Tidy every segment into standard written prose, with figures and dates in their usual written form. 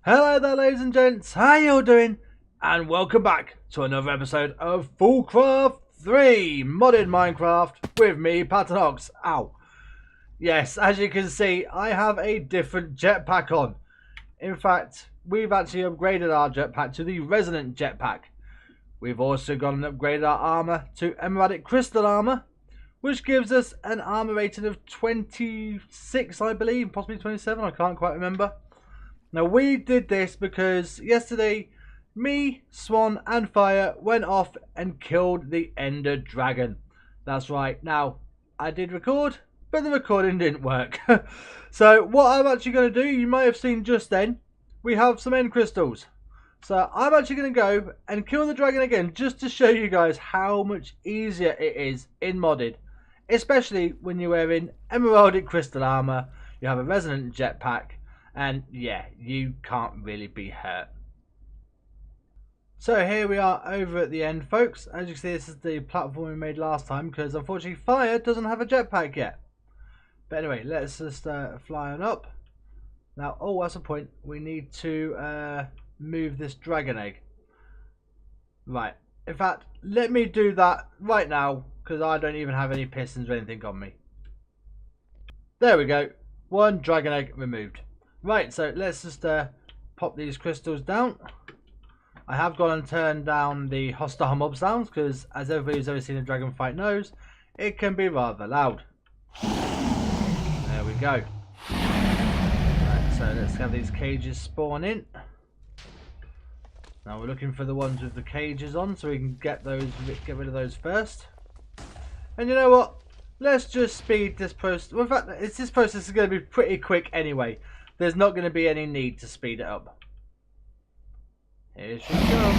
Hello there, ladies and gents, how you all doing? And welcome back to another episode of Foolcraft 3 Modded Minecraft with me, Patanox. Ow. Yes, as you can see, I have a different jetpack on. In fact, we've actually upgraded our jetpack to the Resonant jetpack. We've also gone and upgraded our armor to Emeraldic Crystal armor, which gives us an armor rating of 26, I believe, possibly 27, I can't quite remember. Now, we did this because yesterday, me, Swan, and Fire went off and killed the Ender Dragon. That's right. Now, I did record, but the recording didn't work. So, what I'm actually going to do, you may have seen just then, we have some end crystals. So, I'm actually going to go and kill the dragon again, just to show you guys how much easier it is in modded. Especially when you're wearing Emeraldic Crystal armor, you have a Resonant jetpack, and yeah, you can't really be hurt. So here we are over at the end, folks. As you can see, this is the platform we made last time, because unfortunately Fire doesn't have a jetpack yet. But anyway, let's just fly on up. Now, oh, that's a point. We need to move this dragon egg. Right. In fact, let me do that right now, because I don't even have any pistons or anything on me. There we go. One dragon egg removed. Right, so let's just pop these crystals down. I have gone and turned down the hostile mob sounds, because as everybody who's ever seen a dragon fight knows, it can be rather loud. There we go. Right, so let's have these cages spawn in. Now we're looking for the ones with the cages on, so we can get rid of those first. And you know what? Let's just speed this process. Well, in fact, this process is going to be pretty quick anyway. There's not going to be any need to speed it up. Here she comes.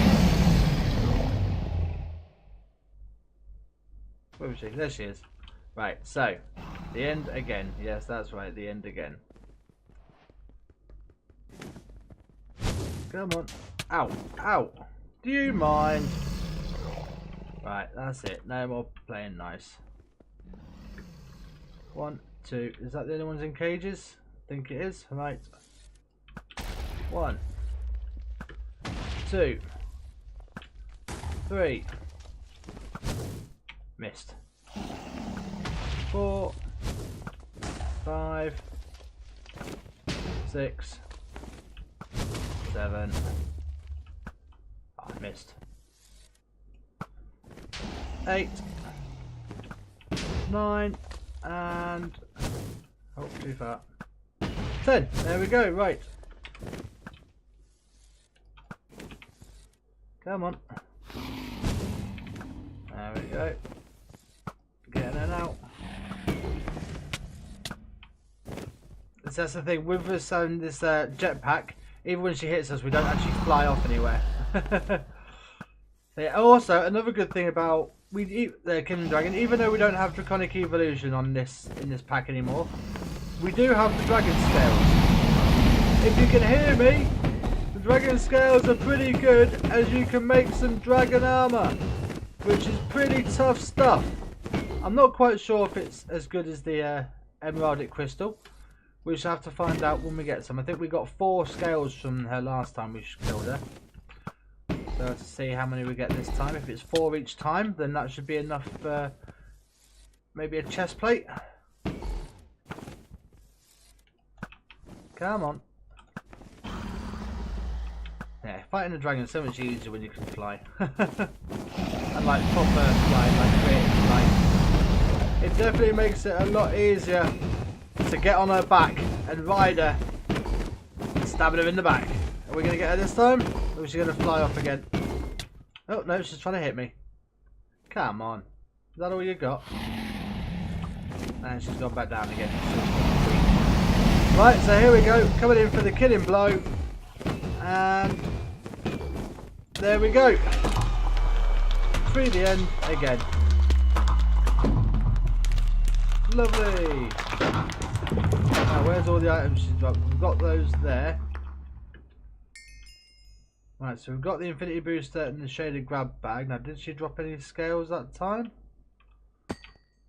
Where is she? There she is. Right, so the end again. Yes, that's right, the end again. Come on. Ow, ow. Do you mind? Right, that's it. No more playing nice. 1, 2. Is that the only ones in cages? I think it is. Right. 1, 2, 3. Missed. 4, 5, 6, 7. Oh, I missed. 8, 9, and oh, too far. 10. There we go. Right. Come on. There we go. Getting her now. That's the thing with this jetpack. Even when she hits us, we don't actually fly off anywhere. Yeah, also, another good thing about the King Dragon, even though we don't have Draconic Evolution on in this pack anymore, we do have the Dragon Scales. If you can hear me, the Dragon Scales are pretty good, as you can make some Dragon Armor, which is pretty tough stuff. I'm not quite sure if it's as good as the Emeraldic Crystal. We shall have to find out when we get some. I think we got 4 scales from her last time we killed her. So to see how many we get this time. If it's 4 each time, then that should be enough for maybe a chest plate. Come on. Yeah, fighting a dragon is so much easier when you can fly. And like proper flying, like creative flying. It definitely makes it a lot easier to get on her back and ride her and stab her in the back. Are we going to get her this time? Or is she going to fly off again? Oh no, she's trying to hit me. Come on. Is that all you got? And she's gone back down again. Right, so here we go. Coming in for the killing blow. And there we go. Through the end again. Lovely. Now, where's all the items she's dropped? We've got those there. Right, so we've got the Infinity Booster and the Shaded Grab Bag. Now, did she drop any scales that time?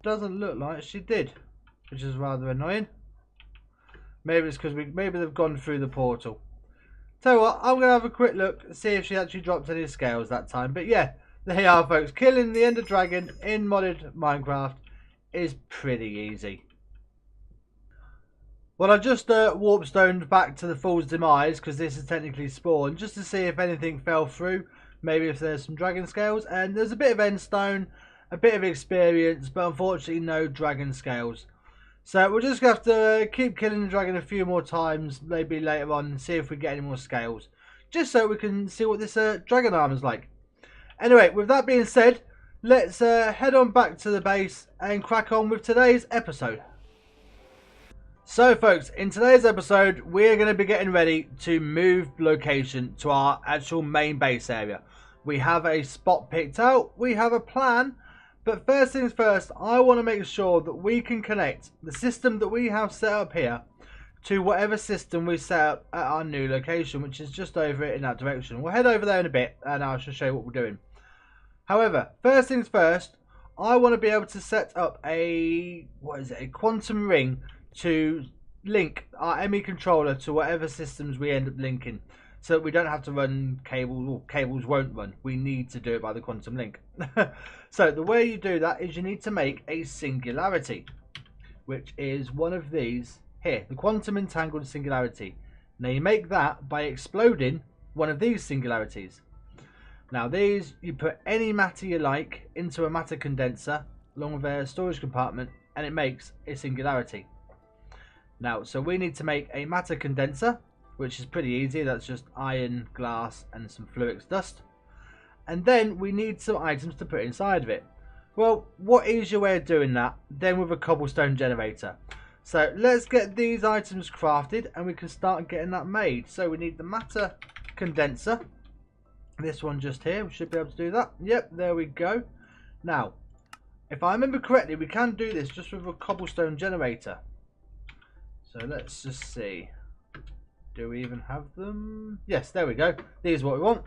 Doesn't look like she did, which is rather annoying. Maybe it's because maybe they've gone through the portal. Tell you what, I'm going to have a quick look, see if she actually dropped any scales that time. But yeah, there you are, folks. Killing the Ender Dragon in modded Minecraft is pretty easy. Well, I just warpstoned back to the Fool's Demise, because this is technically spawn, just to see if anything fell through. Maybe if there's some dragon scales. And there's a bit of endstone, a bit of experience, but unfortunately no dragon scales. So we're just going to have to keep killing the dragon a few more times, maybe later on, and see if we get any more scales. Just so we can see what this dragon arm is like. Anyway, with that being said, let's head on back to the base and crack on with today's episode. So folks, in today's episode, we're going to be getting ready to move location to our actual main base area. We have a spot picked out, we have a plan. But first things first, I want to make sure that we can connect the system that we have set up here to whatever system we set up at our new location, which is just over in that direction. We'll head over there in a bit and I shall show you what we're doing. However, first things first, I want to be able to set up a quantum ring to link our ME controller to whatever systems we end up linking. So that we don't have to run cables, or cables won't run. We need to do it by the quantum link. So the way you do that is you need to make a singularity, which is one of these here, the quantum entangled singularity. Now you make that by exploding one of these singularities. Now these, you put any matter you like into a matter condenser along with a storage compartment and it makes a singularity. Now, so we need to make a matter condenser, which is pretty easy. That's just iron, glass and some fluix dust. And then we need some items to put inside of it. Well, what easier way of doing that than with a cobblestone generator? So let's get these items crafted and we can start getting that made. So we need the matter condenser. This one just here, we should be able to do that. Yep, there we go. Now, if I remember correctly, we can do this just with a cobblestone generator. So let's just see. Do we even have them? Yes, there we go. These are what we want.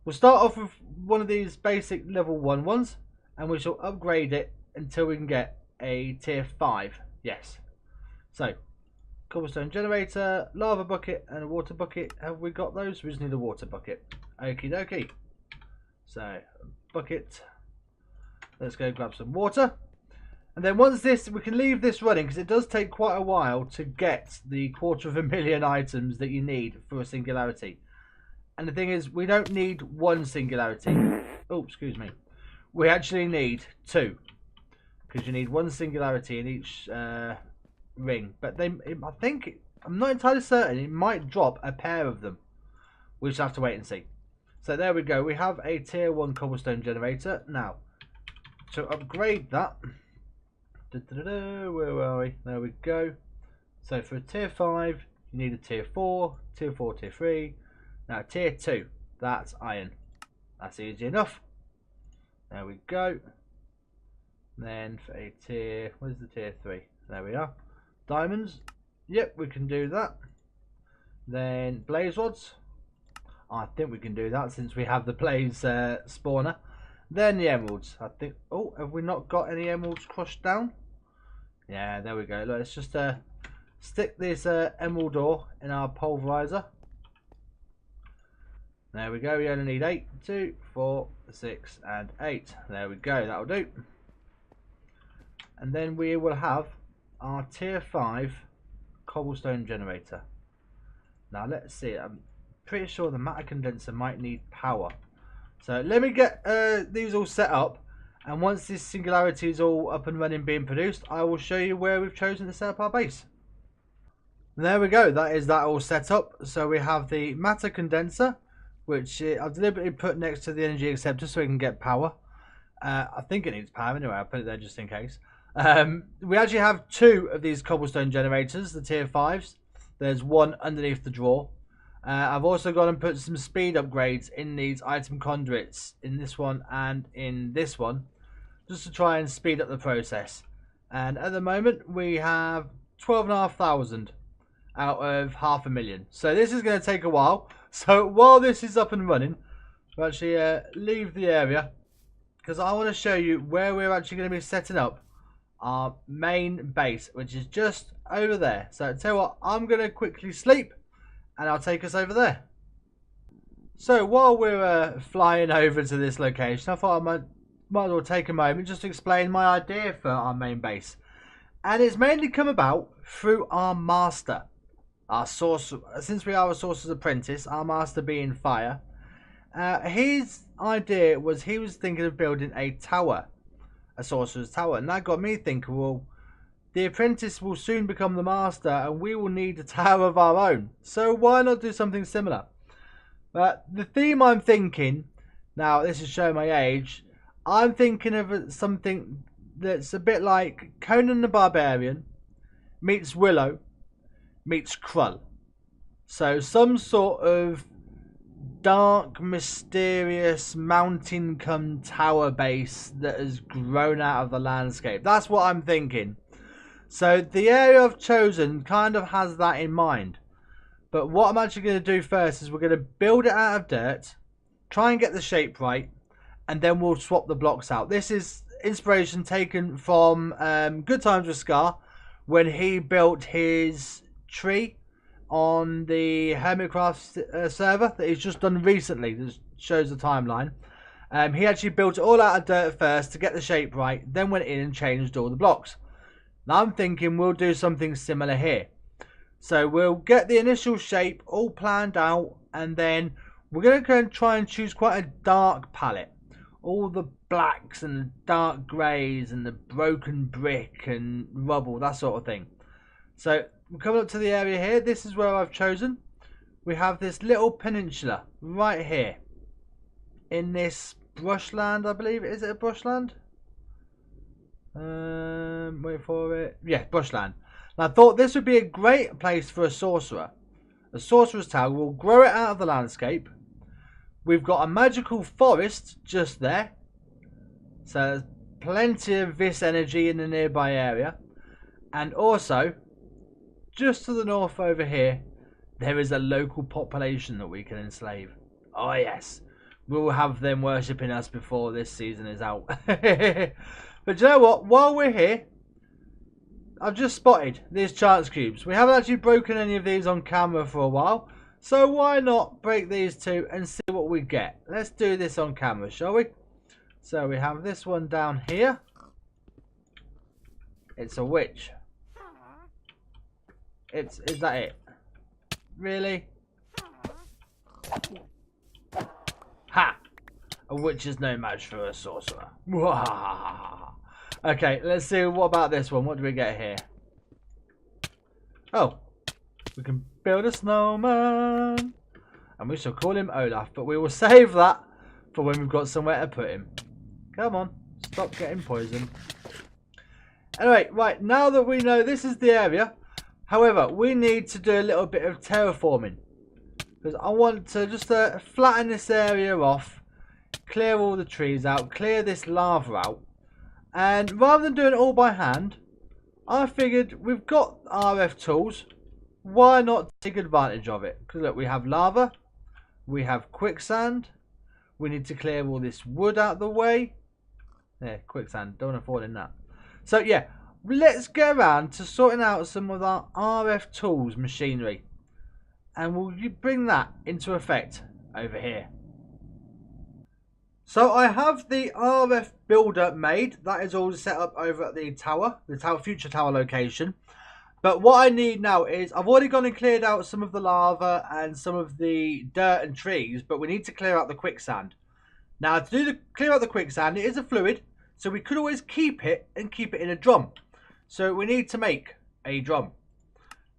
We'll start off with one of these basic level 1 ones. And we shall upgrade it until we can get a tier 5. Yes. So, cobblestone generator, lava bucket and a water bucket. Have we got those? We just need a water bucket. Okie dokie. So, bucket. Let's go grab some water. And then once this, we can leave this running because it does take quite a while to get the 250,000 items that you need for a singularity. And the thing is, we don't need one singularity. Oh, excuse me. We actually need 2. Because you need one singularity in each ring. But I think, I'm not entirely certain, it might drop a pair of them. We'll just have to wait and see. So there we go. We have a tier 1 cobblestone generator. Now, to upgrade that... Where are we? There we go. So for a tier 5, you need a tier 4, tier 4, tier 3. Now tier 2, that's iron. That's easy enough. There we go. Then for a tier, where's the tier 3? There we are. Diamonds. Yep, we can do that. Then blaze rods. I think we can do that since we have the blaze spawner. Then the emeralds. I think. Oh, have we not got any emeralds crushed down? Yeah, there we go. Look, let's just stick this emerald ore in our pulverizer. There we go. We only need 8, 2, 4, 6, and 8. There we go. That'll do. And then we will have our tier 5 cobblestone generator. Now let's see. I'm pretty sure the matter condenser might need power. So let me get these all set up, and once this singularity is all up and running being produced, I will show you where we've chosen to set up our base. There we go, that is that all set up. So we have the matter condenser, which I've deliberately put next to the energy acceptor so we can get power. I think it needs power anyway, I'll put it there just in case. We actually have 2 of these cobblestone generators, the tier 5s. There's one underneath the drawer. I've also gone and put some speed upgrades in these item conduits, in this one and in this one, just to try and speed up the process. And at the moment we have 12,500 out of 500,000. So this is going to take a while. So while this is up and running, we'll actually leave the area because I want to show you where we're actually going to be setting up our main base, which is just over there. So tell you what, I'm going to quickly sleep and I'll take us over there. So while we're flying over to this location, I thought I might as well take a moment just to explain my idea for our main base. And it's mainly come about through our master, our sorcerer. Since we are a sorcerer's apprentice, our master being Fire, his idea was he was thinking of building a tower, a sorcerer's tower, and that got me thinking, well, the apprentice will soon become the master and we will need a tower of our own, so why not do something similar? But the theme I'm thinking, now this is showing my age, I'm thinking of something that's a bit like Conan the Barbarian meets Willow meets Krull. So some sort of dark, mysterious mountain come tower base that has grown out of the landscape. That's what I'm thinking. So the area I've chosen kind of has that in mind. But what I'm actually going to do first is we're going to build it out of dirt, try and get the shape right, and then we'll swap the blocks out. This is inspiration taken from Good Times with Scar, when he built his tree on the Hermitcraft server that he's just done recently. This shows the timeline. He actually built it all out of dirt first to get the shape right, then went in and changed all the blocks. Now I'm thinking we'll do something similar here. So we'll get the initial shape all planned out, and then we're going to go and try and choose quite a dark palette. All the blacks and the dark greys and the broken brick and rubble, that sort of thing. So we're coming up to the area here. This is where I've chosen. We have this little peninsula right here in this brushland, I believe. Is it a brushland? Wait for it. Yeah, brushland. And I thought this would be a great place for a sorcerer. A sorcerer's tower. We'll grow it out of the landscape. We've got a magical forest just there. So there's plenty of this energy in the nearby area. And also, just to the north over here, there is a local population that we can enslave. Oh yes, we'll have them worshipping us before this season is out. But you know what? While we're here, I've just spotted these chance cubes. We haven't actually broken any of these on camera for a while. So why not break these two and see what we get? Let's do this on camera, shall we? So we have this one down here. It's a witch. Is that it? Really? Ha! A witch is no match for a sorcerer. Okay, let's see. What about this one? What do we get here? Oh, we can build a snowman, and we shall call him Olaf. But we will save that for when we've got somewhere to put him. Come on, stop getting poisoned. Anyway, right, now that we know this is the area, however, we need to do a little bit of terraforming. Because I want to just flatten this area off, clear all the trees out, clear this lava out. And rather than doing it all by hand, I figured we've got RF tools. Why not take advantage of it? Because look, we have lava, we have quicksand, we need to clear all this wood out the way. There, quicksand, don't want to fall in that. So yeah, let's get around to sorting out some of our RF tools machinery. And we'll bring that into effect over here. So I have the RF builder made. That is all set up over at the future tower location. But what I need now is, I've already gone and cleared out some of the lava and some of the dirt and trees, but we need to clear out the quicksand. Now to clear out the quicksand, it is a fluid, so we could always keep it and keep it in a drum. So we need to make a drum.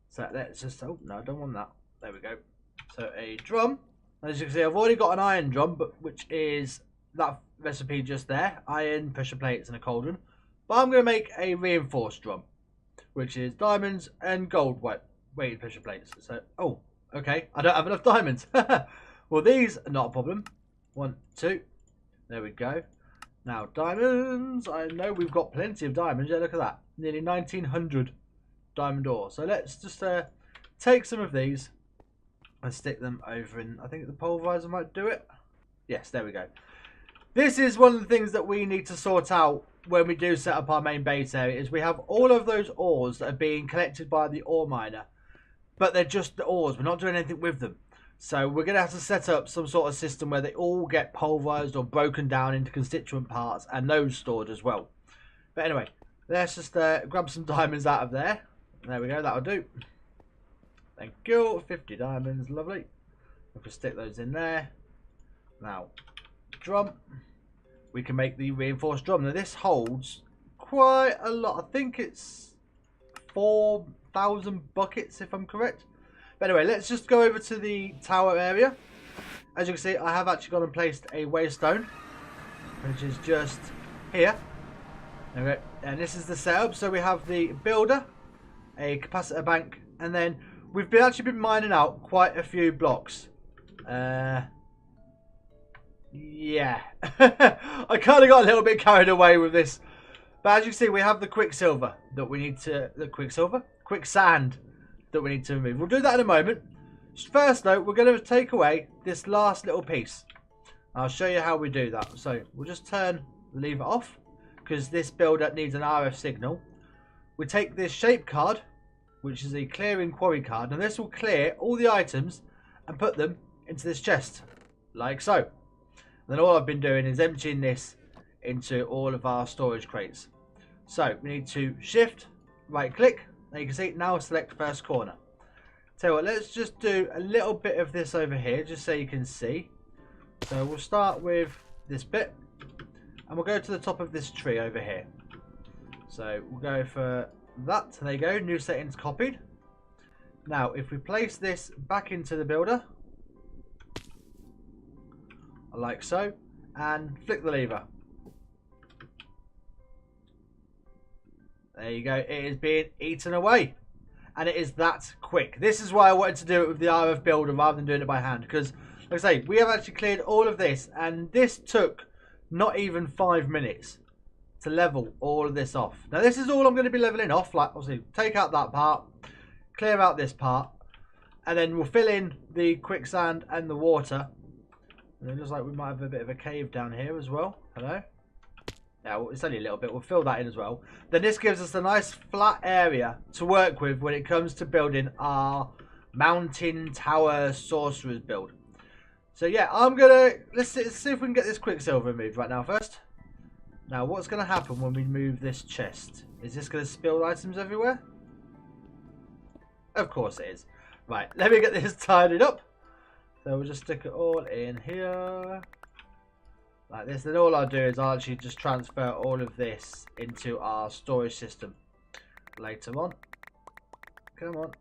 So let's just, oh no, I don't want that. There we go. So a drum. As you can see, I've already got an iron drum, which is that recipe just there. Iron, pressure plates and a cauldron. But I'm going to make a reinforced drum, which is diamonds and gold weighted pressure plates. So, oh, okay. I don't have enough diamonds. Well, these are not a problem. 1, 2. There we go. Now, diamonds. I know we've got plenty of diamonds. Yeah, look at that. Nearly 1900 diamond ore. So let's just take some of these and stick them over in, I think the pulverizer might do it. Yes, there we go. This is one of the things that we need to sort out when we do set up our main base area, is we have all of those ores that are being collected by the ore miner, but they're just the ores. We're not doing anything with them. So we're going to have to set up some sort of system where they all get pulverized or broken down into constituent parts, and those stored as well. But anyway, let's just grab some diamonds out of there. There we go, that'll do. Thank you. 50 diamonds, lovely. We can stick those in there. Now, drum. We can make the reinforced drum. Now this holds quite a lot. I think it's 4,000 buckets if I'm correct. But anyway, let's just go over to the tower area. As you can see, I have actually gone and placed a waystone, which is just here. Okay, and this is the setup. So we have the builder, a capacitor bank, and then we've actually been mining out quite a few blocks. Yeah, I kind of got a little bit carried away with this, but as you can see, we have the quicksand that we need to remove. We'll do that in a moment. First though, we're going to take away this last little piece. I'll show you how we do that. So we'll just leave it off, because this builder needs an RF signal. We take this shape card, which is a clearing quarry card, and this will clear all the items and put them into this chest, like so. Then all I've been doing is emptying this into all of our storage crates. So we need to shift, right click. Now you can see, now select first corner. Tell you what, let's just do a little bit of this over here, just so you can see. So we'll start with this bit, and we'll go to the top of this tree over here. So we'll go for that. There you go, new settings copied. Now if we place this back into the builder, like so, and flick the lever. There you go, it is being eaten away, and it is that quick. This is why I wanted to do it with the RF builder rather than doing it by hand, because like I say, we have actually cleared all of this, and this took not even 5 minutes to level all of this off. Now this is all I'm going to be leveling off. Like, obviously take out that part, clear out this part, and then we'll fill in the quicksand and the water. And it looks like we might have a bit of a cave down here as well. Hello? Yeah, well, it's only a little bit. We'll fill that in as well. Then this gives us a nice flat area to work with when it comes to building our mountain tower sorcerer's build. So yeah, let's see if we can get this quicksilver removed right now first. Now what's going to happen when we move this chest? Is this going to spill items everywhere? Of course it is. Right, let me get this tidied up. So we'll just stick it all in here, like this. Then all I'll do is I'll actually just transfer all of this into our storage system later on. Come on.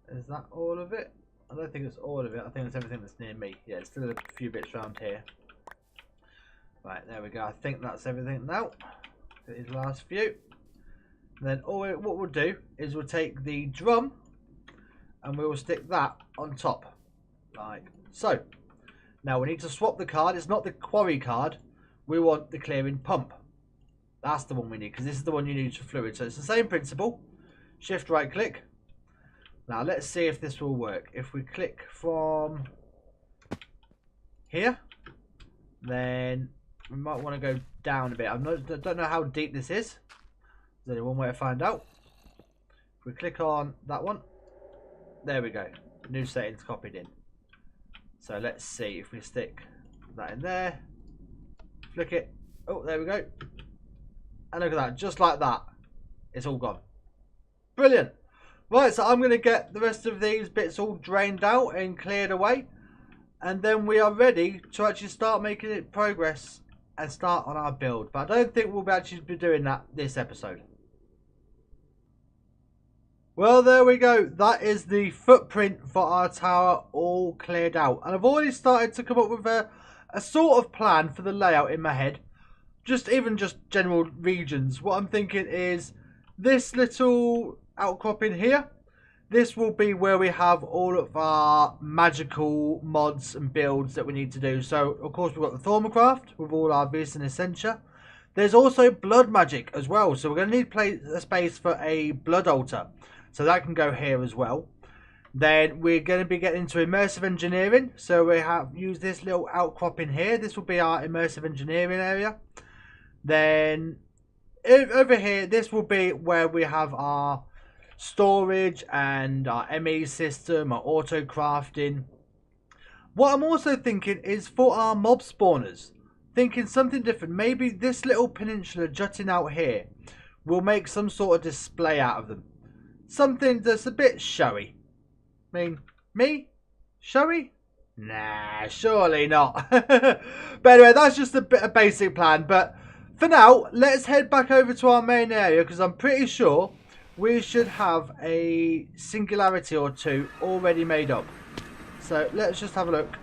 Is that all of it? I don't think it's all of it. I think it's everything that's near me. Yeah, it's still a few bits around here. Right, there we go. I think that's everything now. These last few. And then what we'll do is we'll take the drum, and we will stick that on top, like so. Now we need to swap the card. It's not the quarry card. We want the clearing pump. That's the one we need, because this is the one you need for fluid. So it's the same principle. Shift right click. Now let's see if this will work. If we click from here, then we might want to go down a bit. I don't know how deep this is. There's only one way to find out. If we click on that one, there we go. New settings copied in. So let's see if we stick that in there. Flick it. Oh, there we go. And look at that. Just like that. It's all gone. Brilliant. Right, so I'm going to get the rest of these bits all drained out and cleared away. And then we are ready to actually start making it progress and start on our build. But I don't think we'll actually be doing that this episode. Well, there we go. That is the footprint for our tower all cleared out. And I've already started to come up with a sort of plan for the layout in my head. Even just general regions. What I'm thinking is this little outcropping here. This will be where we have all of our magical mods and builds that we need to do. So, of course, we've got the Foolcraft with all our Vis and Essentia. There's also blood magic as well. So we're going to need a space for a blood altar. So that can go here as well. Then we're going to be getting into immersive engineering. So we have used this little outcrop in here. This will be our immersive engineering area. Then over here, this will be where we have our storage and our ME system, our auto crafting. What I'm also thinking is for our mob spawners, thinking something different. Maybe this little peninsula jutting out here will make some sort of display out of them. Something that's a bit showy. I mean, me? Showy? Nah, surely not. But anyway, that's just a basic plan. But for now, let's head back over to our main area, because I'm pretty sure we should have a singularity or two already made up. So let's just have a look.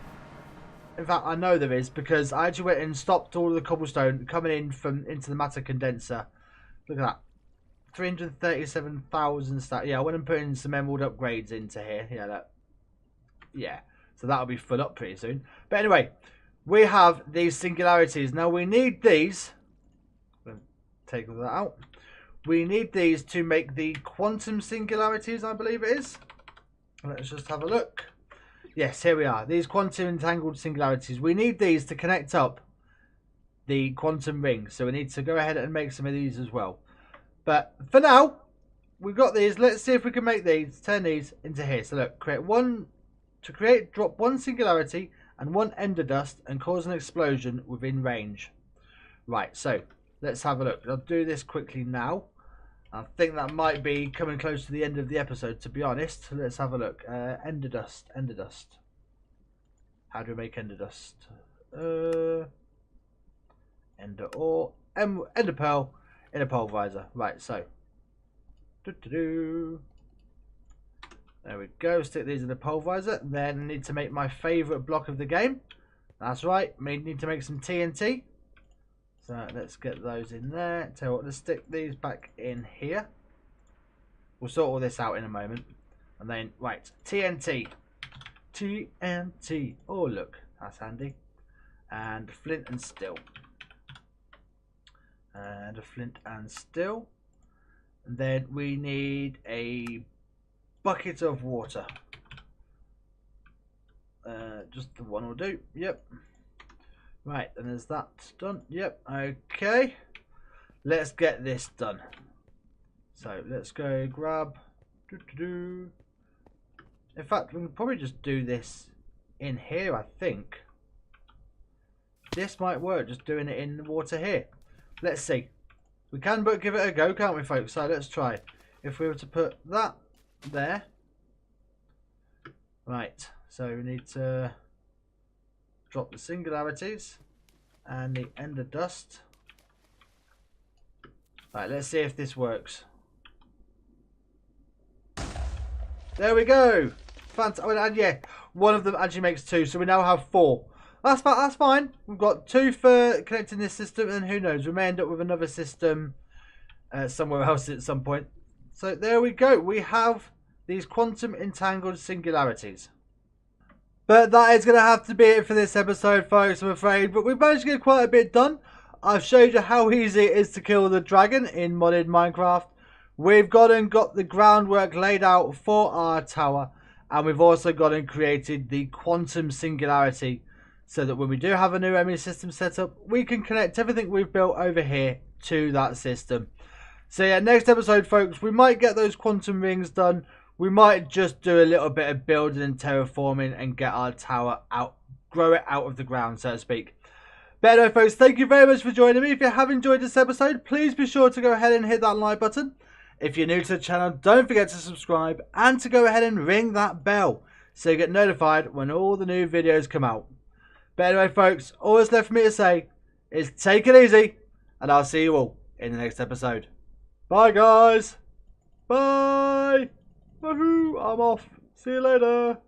In fact, I know there is, because I actually went and stopped all of the cobblestone coming in from into the matter condenser. Look at that. 337,000 stats. Yeah, I went and put in some emerald upgrades into here. Yeah, so that'll be full up pretty soon. But anyway, we have these singularities. Now we need these. Take all that out. We need these to make the quantum singularities, I believe it is. Let's just have a look. Yes, here we are. These quantum entangled singularities. We need these to connect up the quantum rings. So we need to go ahead and make some of these as well. But for now, we've got these. Let's see if we can make these, turn these into here. So look, drop one singularity and one ender dust and cause an explosion within range. Right, so let's have a look. I'll do this quickly now. I think that might be coming close to the end of the episode, to be honest. Let's have a look. Ender dust. How do we make ender dust? Ender ore. Ender pearl. In a pulverizer. Right, so. There we go. Stick these in the pulverizer. Then I need to make my favourite block of the game. That's right. We need to make some TNT. So let's get those in there. Tell you what, let's stick these back in here. We'll sort all this out in a moment. And then, right, TNT. TNT. Oh, look. That's handy. And flint and steel. And a flint and steel. And then we need a bucket of water. Just the one will do. Yep. Right, and there's that done. Yep. Okay. Let's get this done. So let's go grab. In fact, we can probably just do this in here, I think. This might work, just doing it in the water here. Let's see. We can but give it a go, can't we, folks? So let's try. If we were to put that there. Right. So we need to drop the singularities and the ender dust. Right, let's see if this works. There we go. Fantastic. And yeah, one of them actually makes two, so we now have 4. That's fine. We've got 2 for connecting this system, and who knows, we may end up with another system somewhere else at some point. So there we go. We have these quantum entangled singularities. But that is going to have to be it for this episode, folks, I'm afraid. But we've managed to get quite a bit done. I've showed you how easy it is to kill the dragon in modded Minecraft. We've got the groundwork laid out for our tower. And we've also got and created the quantum singularity, so that when we do have a new ME system set up, we can connect everything we've built over here to that system. So yeah, next episode, folks, we might get those quantum rings done. We might just do a little bit of building and terraforming and get our tower out, grow it out of the ground, so to speak. But anyway, folks, thank you very much for joining me. If you have enjoyed this episode, please be sure to go ahead and hit that like button. If you're new to the channel, don't forget to subscribe and to go ahead and ring that bell so you get notified when all the new videos come out. But anyway, folks, all that's left for me to say is take it easy, and I'll see you all in the next episode. Bye, guys. Bye. Woohoo, I'm off. See you later.